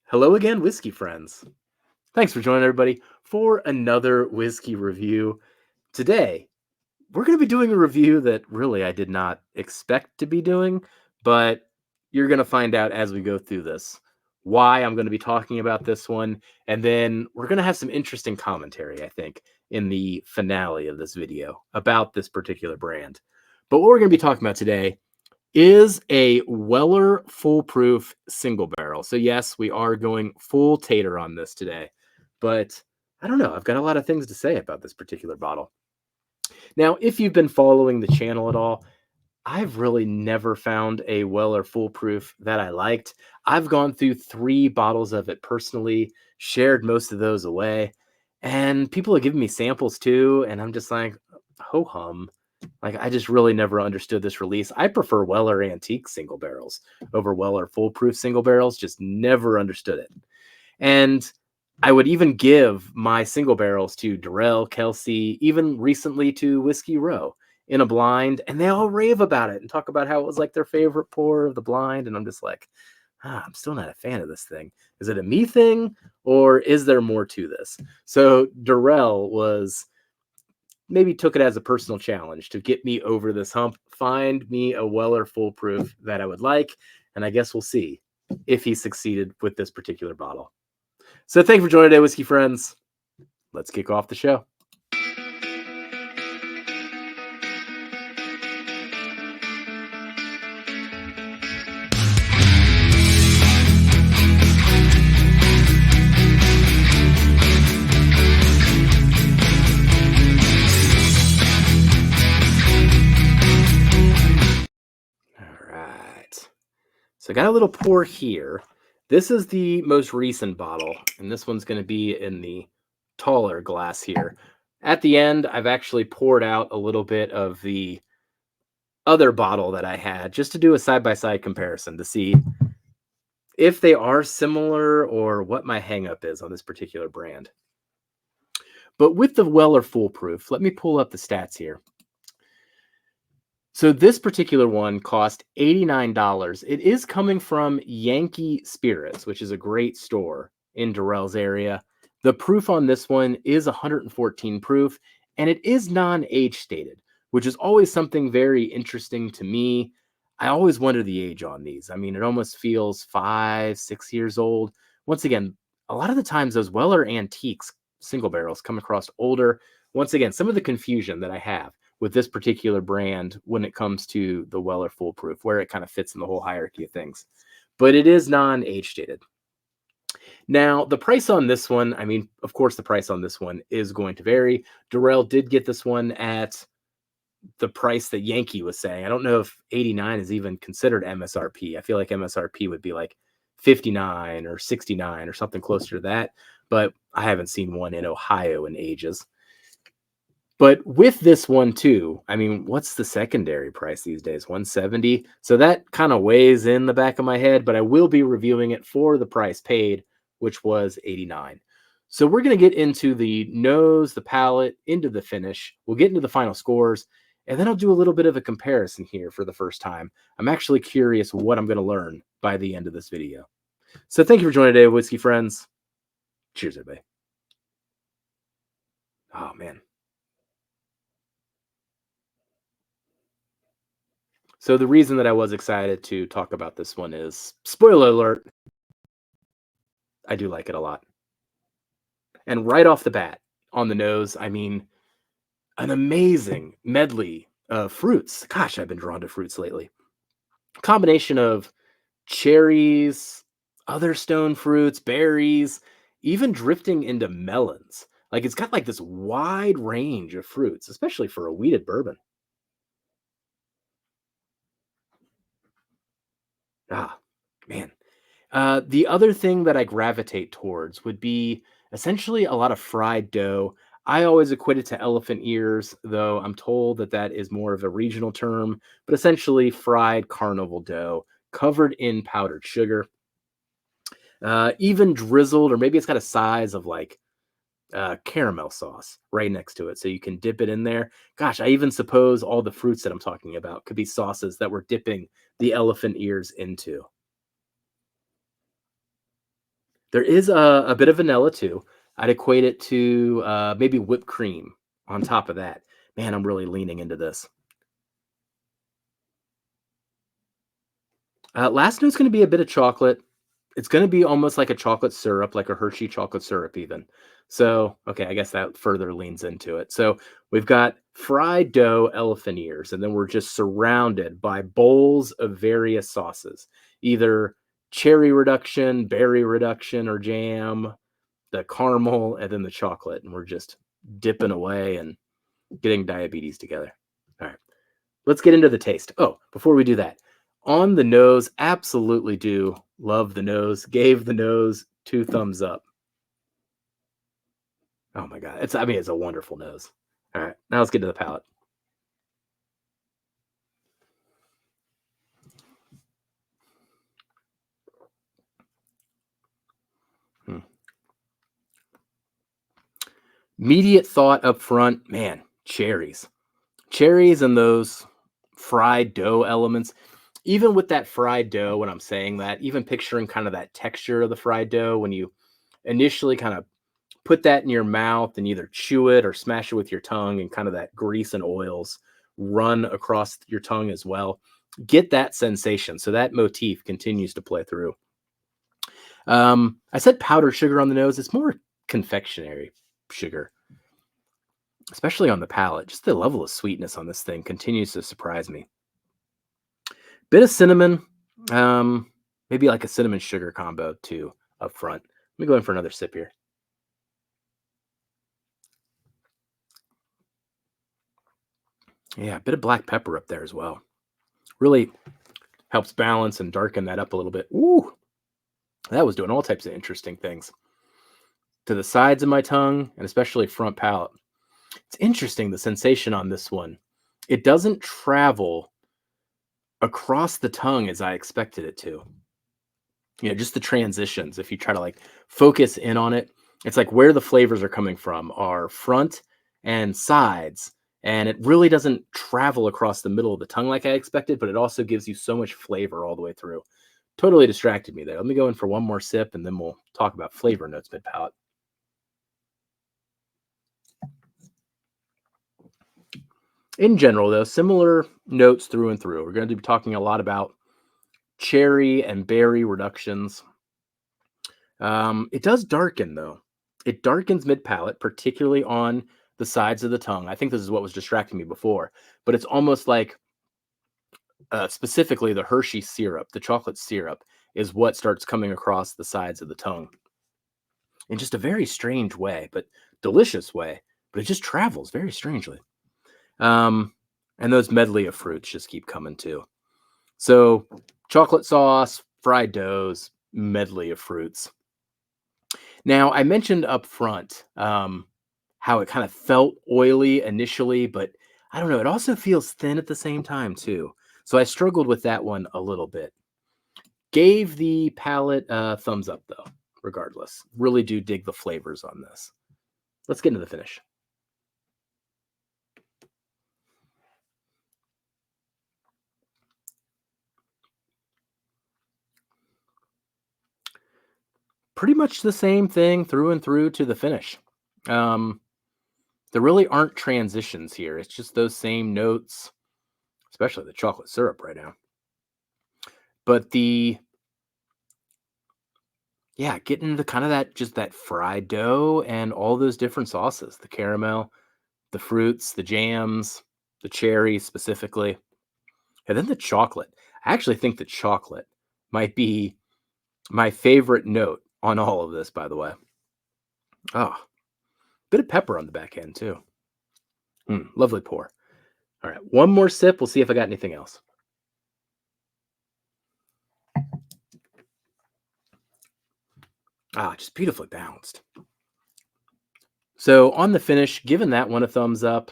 Hello again, whiskey friends. Thanks for joining everybody for another whiskey review. Today, we're going to be doing a review that really I did not expect to be doing, but you're going to find out as we go through this why I'm going to be talking about this one. And then we're going to have some interesting commentary, I think, in the finale of this video about this particular brand. But what we're going to be talking about today is a Weller foolproof single barrel. So yes, we are going full tater on this today, but I don't know. I've got a lot of things to say about this particular bottle. Now, if you've been following the channel at all, I've really never found a Weller foolproof that I liked. I've gone through 3 bottles of it personally, shared most of those away, and people have given me samples too, and I'm just like, ho hum. Like, I just really never understood this release. I prefer Weller antique single barrels over Weller foolproof single barrels, just never understood it. And I would even give my single barrels to Durrell, Kelsey, even recently to Whiskey Row in a blind, and they all rave about it and talk about how it was like their favorite pour of the blind. And I'm just like, I'm still not a fan of this thing. Is it a me thing, or is there more to this? So Durrell maybe took it as a personal challenge to get me over this hump, find me a Weller foolproof that I would like, and I guess we'll see if he succeeded with this particular bottle. So thank you for joining today, whiskey friends. Let's kick off the show. All right. So I got a little pour here. This is the most recent bottle, and this one's going to be in the taller glass here. At the end, I've actually poured out a little bit of the other bottle that I had just to do a side-by-side comparison to see if they are similar or what my hangup is on this particular brand. But with the Weller foolproof, let me pull up the stats here. So this particular one cost $89. It is coming from Yankee Spirits, which is a great store in Durrell's area. The proof on this one is 114 proof, and it is non-age stated, which is always something very interesting to me. I always wonder the age on these. I mean, it almost feels 5, 6 years old. Once again, a lot of the times those Weller antiques single barrels come across older. Once again, some of the confusion that I have with this particular brand when it comes to the Weller foolproof, where it kind of fits in the whole hierarchy of things. But it is non-age stated. Now, the price on this one, I mean, of course, the price on this one is going to vary. Durrell did get this one at the price that Yankee was saying. I don't know if 89 is even considered MSRP. I feel like MSRP would be like 59 or 69 or something closer to that. But I haven't seen one in Ohio in ages. But with this one too, I mean, what's the secondary price these days? 170. So that kind of weighs in the back of my head, but I will be reviewing it for the price paid, which was 89. So we're going to get into the nose, the palate, into the finish. We'll get into the final scores, and then I'll do a little bit of a comparison here for the first time. I'm actually curious what I'm going to learn by the end of this video. So thank you for joining today, whiskey friends. Cheers, everybody. Oh, man. So the reason that I was excited to talk about this one is, spoiler alert, I do like it a lot. And right off the bat, on the nose, I mean, an amazing medley of fruits. Gosh, I've been drawn to fruits lately. Combination of cherries, other stone fruits, berries, even drifting into melons. Like, it's got like this wide range of fruits, especially for a wheated bourbon. Ah, man. The other thing that I gravitate towards would be essentially a lot of fried dough. I always equate it to elephant ears, though I'm told that that is more of a regional term, but essentially fried carnival dough covered in powdered sugar, even drizzled, or maybe it's got a size of like caramel sauce right next to it. So you can dip it in there. Gosh, I even suppose all the fruits that I'm talking about could be sauces that we're dipping the elephant ears into. There is a bit of vanilla too. I'd equate it to maybe whipped cream on top of that. Man, I'm really leaning into this. Last note's going to be a bit of chocolate. It's going to be almost like a chocolate syrup, like a Hershey chocolate syrup, even. So, okay, I guess that further leans into it. So, we've got fried dough elephant ears, and then we're just surrounded by bowls of various sauces, either cherry reduction, berry reduction, or jam, the caramel, and then the chocolate. And we're just dipping away and getting diabetes together. All right. Let's get into the taste. Oh, before we do that, on the nose, absolutely do love the nose. Gave the nose 2 thumbs up. Oh my god, it's a wonderful nose. All right, now let's get to the palate. Hmm. Immediate thought up front, man, cherries, and those fried dough elements. Even with that fried dough, when I'm saying that, even picturing kind of that texture of the fried dough when you initially kind of put that in your mouth and either chew it or smash it with your tongue and kind of that grease and oils run across your tongue as well. Get that sensation. So that motif continues to play through. I said powdered sugar on the nose. It's more confectionery sugar, especially on the palate. Just the level of sweetness on this thing continues to surprise me. Bit of cinnamon, maybe like a cinnamon sugar combo too up front. Let me go in for another sip here. Yeah, a bit of black pepper up there as well. Really helps balance and darken that up a little bit. Ooh, that was doing all types of interesting things to the sides of my tongue and especially front palate. It's interesting the sensation on this one. It doesn't travel across the tongue as I expected it to. Just the transitions. If you try to like focus in on it, it's like where the flavors are coming from are front and sides. And it really doesn't travel across the middle of the tongue like I expected, but it also gives you so much flavor all the way through. Totally distracted me there. Let me go in for one more sip and then we'll talk about flavor notes mid palate. In general, though, similar notes through and through. We're going to be talking a lot about cherry and berry reductions. It does darken, though. It darkens mid palate, particularly on the sides of the tongue. I think this is what was distracting me before, but it's almost like specifically the Hershey syrup, the chocolate syrup, is what starts coming across the sides of the tongue in just a very strange way, but delicious way. But it just travels very strangely. Um, and those medley of fruits just keep coming too. So, chocolate sauce, fried doughs, medley of fruits. Now, I mentioned up front how it kind of felt oily initially, but I don't know. It also feels thin at the same time too. So I struggled with that one a little bit. Gave the palate a thumbs up though. Regardless, really do dig the flavors on this. Let's get into the finish. Pretty much the same thing through and through to the finish. Um, there really aren't transitions here. It's just those same notes, especially the chocolate syrup right now. But getting into kind of that just that fried dough and all those different sauces, the caramel, the fruits, the jams, the cherry specifically, and then the chocolate. I actually think the chocolate might be my favorite note on all of this, by the way. Oh, bit of pepper on the back end too. Lovely pour. All right, one more sip. We'll see if I got anything else. Just beautifully balanced. So on the finish, giving that one a thumbs up.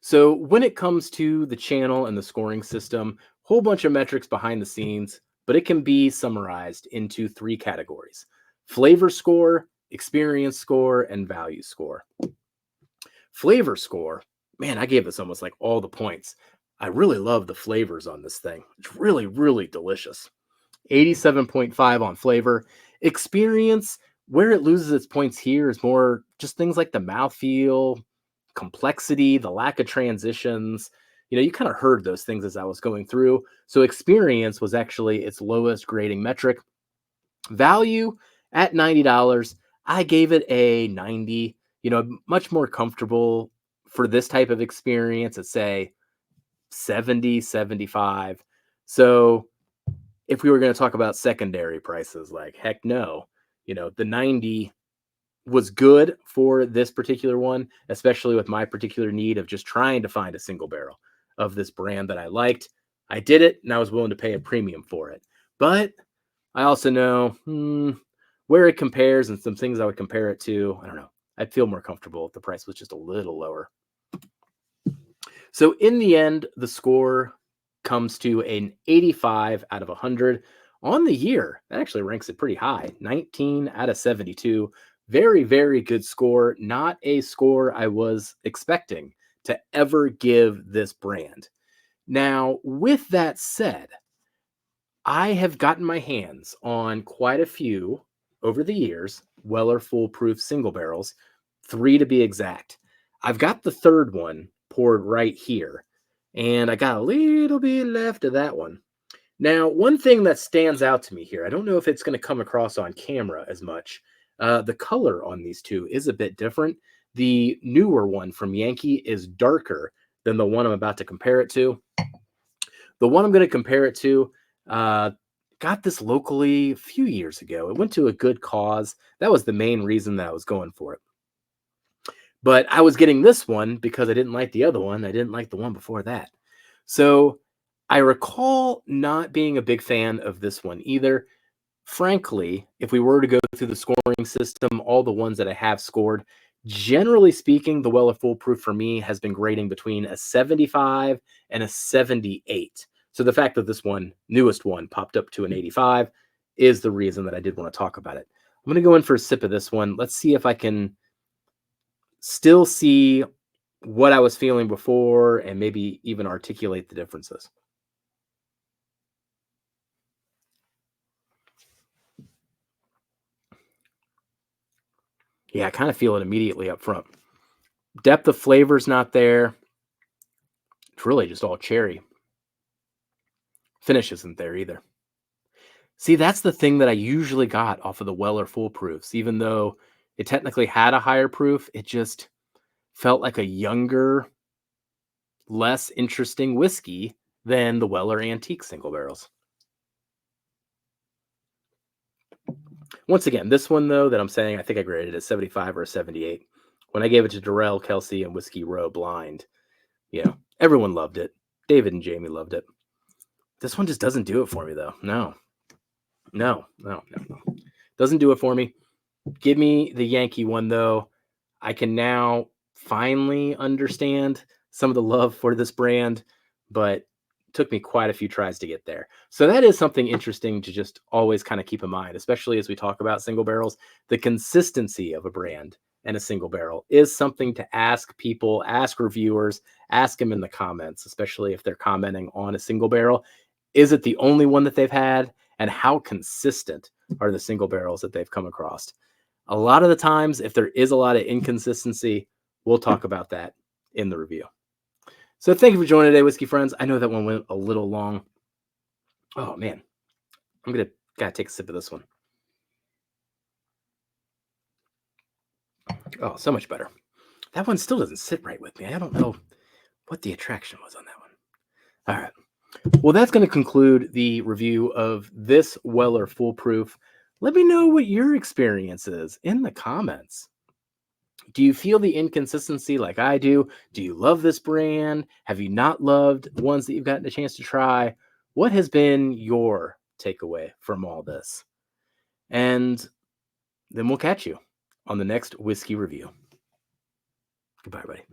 So when it comes to the channel and the scoring system, whole bunch of metrics behind the scenes, but it can be summarized into 3 categories: flavor score, experience score, and value score. Flavor score, man, I gave this almost like all the points. I really love the flavors on this thing. It's really, really delicious. 87.5 on flavor. Experience, where it loses its points here is more just things like the mouthfeel, complexity, the lack of transitions. You kind of heard those things as I was going through. So experience was actually its lowest grading metric. Value at $90, I gave it a 90. Much more comfortable for this type of experience at say 70, 75. So if we were going to talk about secondary prices, like heck no, the 90 was good for this particular one, especially with my particular need of just trying to find a single barrel of this brand that I liked. I did it and I was willing to pay a premium for it. But I also know where it compares and some things I would compare it to. I don't know. I'd feel more comfortable if the price was just a little lower. So in the end, the score comes to an 85 out of 100 on the year. That actually ranks it pretty high, 19 out of 72. Very, very good score. Not a score I was expecting to ever give this brand. Now, with that said, I have gotten my hands on quite a few over the years, Weller foolproof single barrels, 3 to be exact. I've got the third one poured right here, and I got a little bit left of that one. Now, one thing that stands out to me here, I don't know if it's going to come across on camera as much. The color on these two is a bit different. The newer one from Yankee is darker than the one I'm about to compare it to. The one I'm going to compare it to, got this locally a few years ago. It went to a good cause. That was the main reason that I was going for it. But I was getting this one because I didn't like the other one. I didn't like the one before that. So I recall not being a big fan of this one either. Frankly, if we were to go through the scoring system, all the ones that I have scored, generally speaking, the Weller Foolproof for me has been grading between a 75 and a 78. So the fact that this one, newest one, popped up to an 85 is the reason that I did want to talk about it. I'm going to go in for a sip of this one. Let's see if I can still see what I was feeling before and maybe even articulate the differences. Yeah, I kind of feel it immediately up front. Depth of flavor's not there. It's really just all cherry. Finish isn't there either. See, that's the thing that I usually got off of the Weller Foolproofs. Even though it technically had a higher proof, it just felt like a younger, less interesting whiskey than the Weller Antique single barrels. Once again, this one, though, that I'm saying, I think I graded it a 75 or a 78. When I gave it to Darrell, Kelsey, and Whiskey Row blind, everyone loved it. David and Jamie loved it. This one just doesn't do it for me, though. No. Doesn't do it for me. Give me the Yankee one, though. I can now finally understand some of the love for this brand, but it took me quite a few tries to get there. So that is something interesting to just always kind of keep in mind, especially as we talk about single barrels. The consistency of a brand and a single barrel is something to ask people, ask reviewers, ask them in the comments, especially if they're commenting on a single barrel. Is it the only one that they've had? And how consistent are the single barrels that they've come across? A lot of the times, if there is a lot of inconsistency, we'll talk about that in the review. So thank you for joining today, Whiskey Friends. I know that one went a little long. Oh, man. I'm going to gotta take a sip of this one. Oh, so much better. That one still doesn't sit right with me. I don't know what the attraction was on that one. All right. Well, that's going to conclude the review of this Weller Foolproof. Let me know what your experience is in the comments. Do you feel the inconsistency like I do? Do you love this brand? Have you not loved ones that you've gotten a chance to try? What has been your takeaway from all this? And then we'll catch you on the next whiskey review. Goodbye, everybody.